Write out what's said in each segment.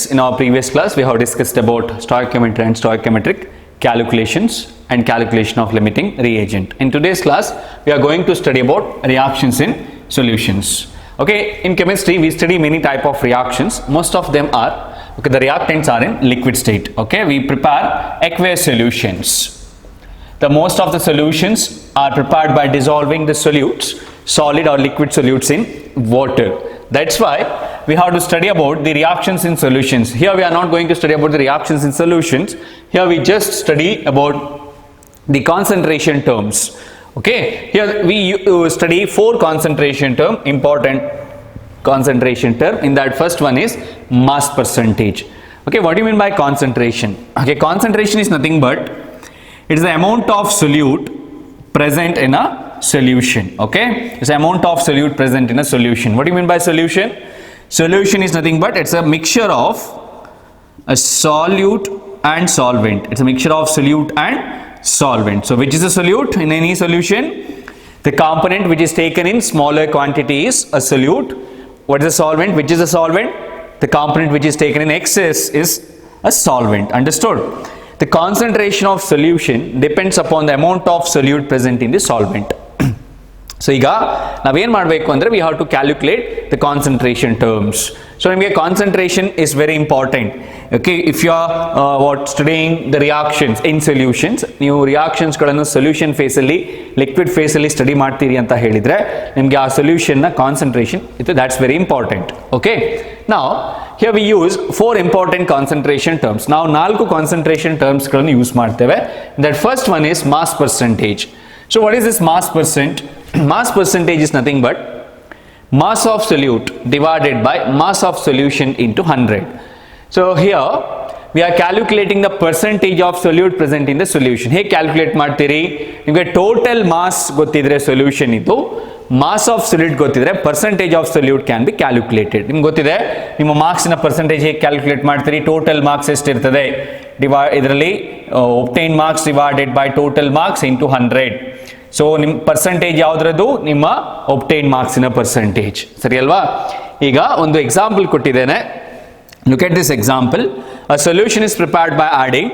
in our previous class we have discussed about stoichiometry and stoichiometric calculations and calculation of limiting reagent. In today's class we are going to study about reactions in solutions. Okay, in chemistry we study many type of reactions. Most of them are, okay, the reactants are in liquid state. Okay, we prepare aqueous solutions. The most of the solutions are prepared by dissolving the solutes, solid or liquid solutes in water. That's why we have to study about the reactions in solutions. Here we are not going to study about the reactions in solutions. Here we just study about the concentration terms. Okay, here we study 4 concentration term, important concentration term. In that, first one is mass percentage. Okay, what do you mean by concentration? Okay, concentration is nothing but it is the amount of solute present in a solution. Okay, it's the amount of solute present in a solution. What do you mean by solution? Solution is nothing but it's a mixture of a solute and solvent. It's a mixture of solute and solvent. So which is a solute in any solution? The component which is taken in smaller quantity is a solute. What is a solvent? Which is a solvent? The component which is taken in excess is a solvent. Understood? The concentration of solution depends upon the amount of solute present in the solvent. So ಈಗ ನಾವೇನು ಮಾಡಬೇಕು ಅಂದರೆ we have to calculate the concentration terms. So ನಿಮಗೆ concentration is very important. Okay, if you are studying the reactions in solutions, ನೀವು reactionsಗಳನ್ನು solution phase ಅಲ್ಲಿ liquid phase ಅಲ್ಲಿ study ಮಾಡ್ತೀರಿ ಅಂತ ಹೇಳಿದ್ರೆ ನಿಮಗೆ ಆ solution ನ concentration ಇದು that's very important. Okay, now here we use 4 important concentration terms. ನಾವು 4 concentration terms ಗಳನ್ನು ಯೂಸ್ ಮಾಡ್ತೇವೆ. That first one is mass percentage. So what is this mass percent? Mass percentage is nothing but mass of solute divided by mass of solution into 100. So here we are calculating the percentage of solute present in the solution. Hey, calculate ಮಾಡ್ತೀರಿ ನಿಮಗೆ total mass ಗೊತ್ತಿದ್ರೆ solution ಇದು, mass of solute ಗೊತ್ತಿದ್ರೆ percentage of solute can be calculated. ನಿಮ್ಗೆ ಗೊತ್ತಿದೆ ನಿಮ್ಮ marks ನ percentage ಹೇಗೆ ಕ್ಯಾಲ್ಕುಲೇಟ್ ಮಾಡ್ತೀರಿ? ಟೋಟಲ್ ಮಾರ್ಕ್ಸ್ ಎಷ್ಟಿರ್ತದೆ ಇದರಲ್ಲಿ obtained marks divided by total marks into 100. So ನಿಮ್ಮ ಪರ್ಸೆಂಟೇಜ್ ಯಾವುದ್ರದ್ದು? ನಿಮ್ಮ obtained marks ನ ಪರ್ಸೆಂಟೇಜ್. ಸರಿ ಅಲ್ವಾ? ಈಗ ಒಂದು ಎಕ್ಸಾಂಪಲ್ ಕೊಟ್ಟಿದ್ದೇನೆ. Look at this example. A solution is prepared by adding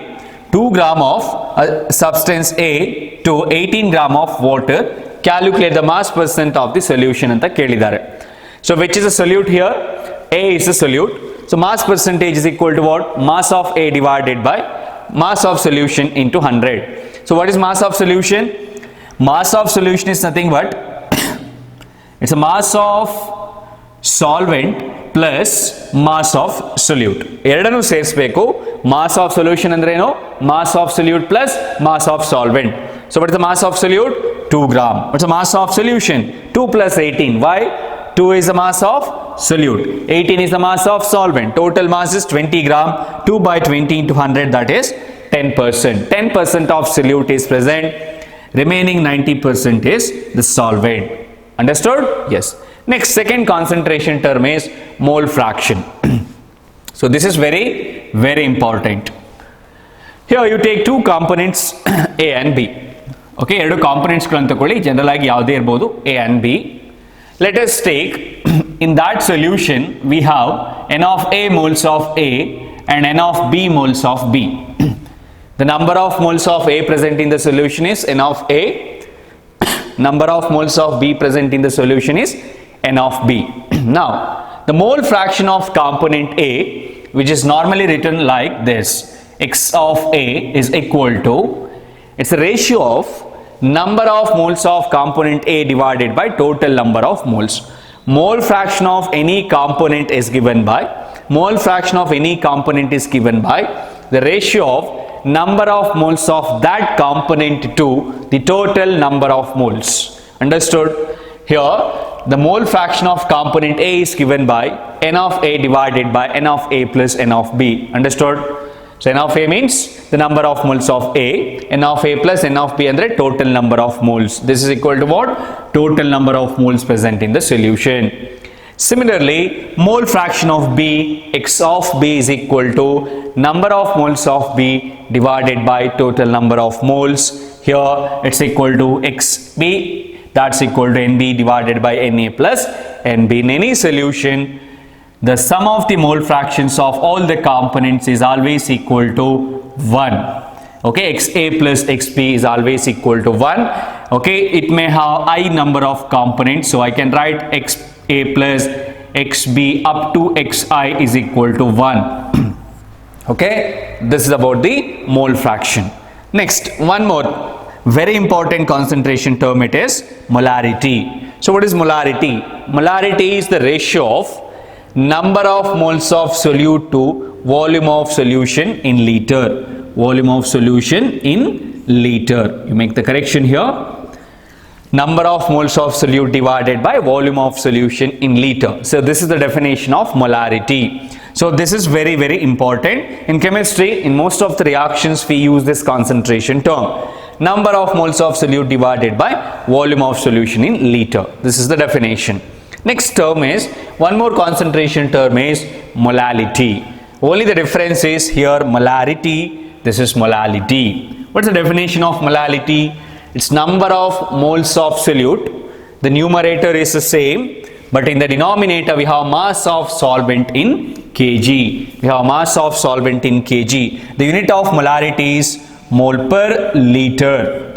2 gram of substance A to 18 gram of water. Calculate the mass percent of the solution ಅಂತ ಕೇಳಿದ್ದಾರೆ. So which is a solute here? A is a solute. So mass percentage is equal to what? Mass of A divided by mass of solution into 100. So what is mass of solution? Mass of solution is nothing but it's a mass of solvent plus mass of solute. ಎರಡನ್ನು ಸೇರಿಸಬೇಕು. Mass of solution ಅಂದ್ರೆ ಏನು? Mass of solute plus mass of solvent. So what is the mass of solute? 2 gram. What's the mass of solution? 2 plus 18. Why? 2 is the mass of solute. 18 is the mass of solvent. Total mass is 20 gram. 2 by 20 into 100, that is 10%. 10% of solute is present. Remaining 90% is the solvent. Understood? Yes. Next, second concentration term is mole fraction. So this is very, very important. Here you take 2 components A and B. Okay, ಎರಡು components ಗಳನ್ನು ತಗೊಳ್ಳಿ. General ಆಗಿ ಯಾವುದೇ ಇರಬಹುದು, A and B. Let us take in that solution we have n of A moles of A and n of B moles of B. The number of moles of A present in the solution is n of A. Number of moles of B present in the solution is n of B. Now, the mole fraction of component A, which is normally written like this, x of A is equal to, it's a ratio of number of moles of component A divided by total number of moles. Mole fraction of any component is given by, mole fraction of any component is given by the ratio of number of moles of that component to the total number of moles. Understood? Here the mole fraction of component A is given by n of A divided by n of A plus n of B. Understood? So n of A means the number of moles of A, n of A plus n of B andre total number of moles. This is equal to what? Total number of moles present in the solution. Similarly, mole fraction of B, x of B is equal to number of moles of B divided by total number of moles. Here it's equal to xB, that's equal to NB divided by Na plus NB. In any solution, the sum of the mole fractions of all the components is always equal to 1. Okay, XA plus XB is always equal to 1. Okay, it may have I number of components, so I can write XA plus XB up to XI is equal to 1. Okay, this is about the mole fraction. Next, one more very important concentration term, it is molarity. So what is molarity? Molarity is the ratio of number of moles of solute to volume of solution in liter. Volume of solution in liter. You make the correction here. Number of moles of solute divided by volume of solution in liter. So this is the definition of molarity. So this is very, very important. In chemistry, in most of the reactions, we use this concentration term. Number of moles of solute divided by volume of solution in liter. This is the definition. Next term is, one more concentration term is molality. Only the difference is here molarity, this is molality. What's the definition of molality? It's number of moles of solute. The numerator is the same, but in the denominator we have mass of solvent in kg. We have mass of solvent in kg. The unit of molarity is mole per liter.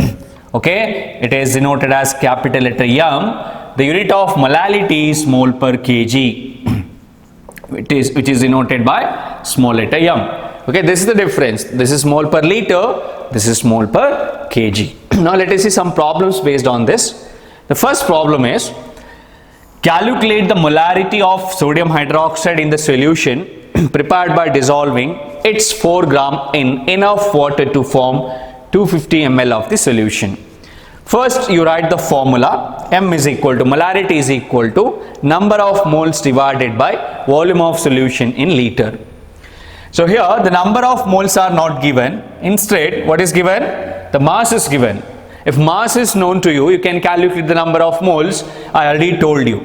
Okay, it is denoted as capital letter M. The unit of molality is mole per kg, which is denoted by small letter m. Okay, this is the difference. This is mole per liter, this is mole per kg. Now let us see some problems based on this. The first problem is, calculate the molarity of sodium hydroxide in the solution prepared by dissolving its 4 gram in enough water to form 250 ml of the solution. First, you write the formula. M is equal to, molarity is equal to number of moles divided by volume of solution in liter. So here the number of moles are not given. Instead, what is given? The mass is given. If mass is known to you, you can calculate the number of moles. I already told you.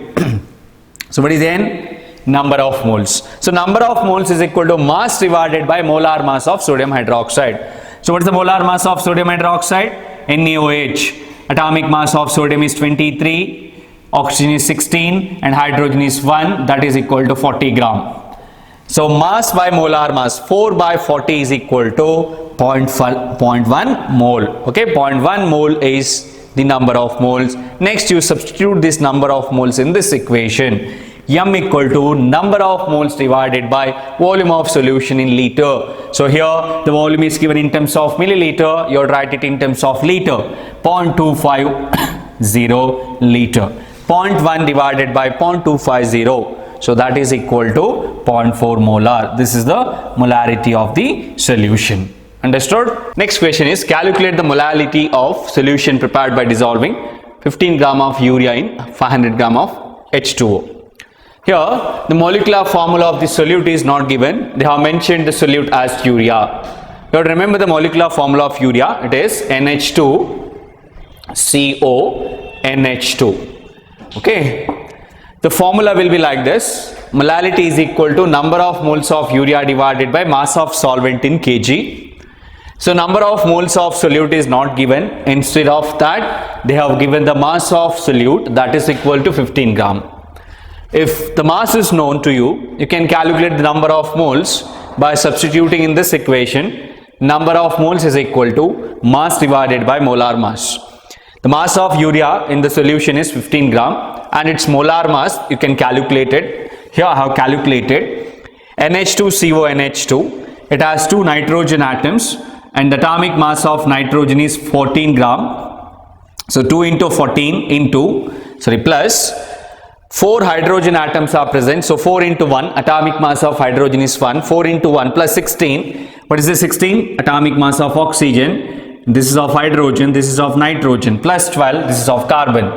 So what is N? Number of moles. So number of moles is equal to mass divided by molar mass of sodium hydroxide. So what is the molar mass of sodium hydroxide? NaOH. Atomic mass of sodium is 23, oxygen is 16 and hydrogen is 1, that is equal to 40 gram. So mass by molar mass, 4 by 40 is equal to 0.1 mole. Okay, 0.1 mole is the number of moles. Next, you substitute this number of moles in this equation. M equal to number of moles divided by volume of solution in liter. So here the volume is given in terms of milliliter, you write it in terms of liter. 0.250 liter. 0.1 divided by 0.250. So that is equal to 0.4 molar. This is the molarity of the solution. Understood? Next question is, calculate the molality of solution prepared by dissolving 15 gram of urea in 500 gram of H2O. Here the molecular formula of the solute is not given. They have mentioned the solute as urea. You have to remember the molecular formula of urea. It is NH2CONH2. Okay. The formula will be like this. Molality is equal to number of moles of urea divided by mass of solvent in kg. So number of moles of solute is not given. Instead of that, they have given the mass of solute, that is equal to 15 gram. If the mass is known to you, you can calculate the number of moles by substituting in this equation. Number of moles is equal to mass divided by molar mass. The mass of urea in the solution is 15 gram and its molar mass you can calculate it. Here I have calculated NH2CONH2. It has 2 nitrogen atoms and the atomic mass of nitrogen is 14 gram. So 2 into 14 into, plus 4 hydrogen atoms are present. So 4 into 1, atomic mass of hydrogen is 1. 4 into 1 plus 16. What is the 16? Atomic mass of oxygen. This is of hydrogen, this is of nitrogen, plus 12, this is of carbon.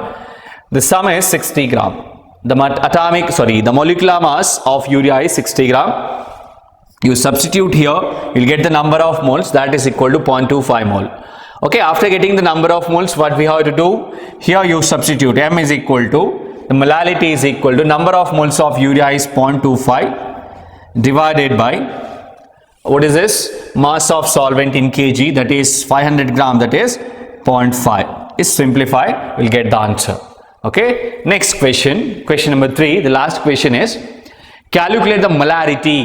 The sum is 60 gram. The molecular mass of urea is 60 gram. You substitute here, you will get the number of moles, that is equal to 0.25 mole. Okay, after getting the number of moles, what we have to do? Here you substitute, M is equal to, the molality is equal to number of moles of urea is 0.25 divided by, what is this? Mass of solvent in kg, that is 500 gram, that is 0.5. Is simplify, we'll get the answer. Okay, next question, question number 3, the last question is, Calculate the molarity.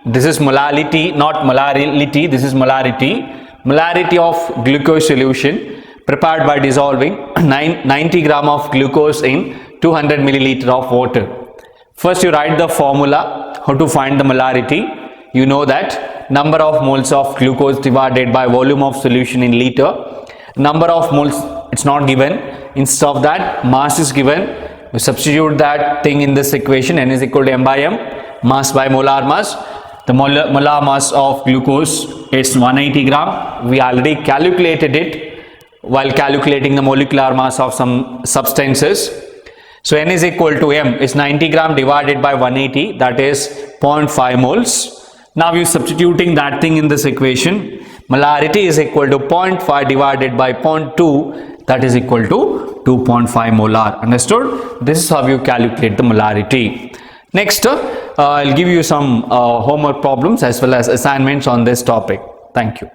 This is molality, not molarity. This is molarity. Molarity of glucose solution prepared by dissolving 90 gram of glucose in 200 milliliter of water. First you write the formula how to find the molarity. You know that number of moles of glucose divided by volume of solution in liter. Number of moles, it's not given. Instead of that, mass is given. We substitute that thing in this equation. N is equal to M by M, mass by molar mass. The molar mass of glucose is 180 gram. We already calculated it while calculating the molecular mass of some substances. So N is equal to M is 90 gram divided by 180, that is 0.5 moles. Now you substituting that thing in this equation. Molarity is equal to 0.5 divided by 0.2, that is equal to 2.5 molar. Understood? This is how you calculate the molarity. Next, I'll give you some homework problems as well as assignments on this topic. Thank you.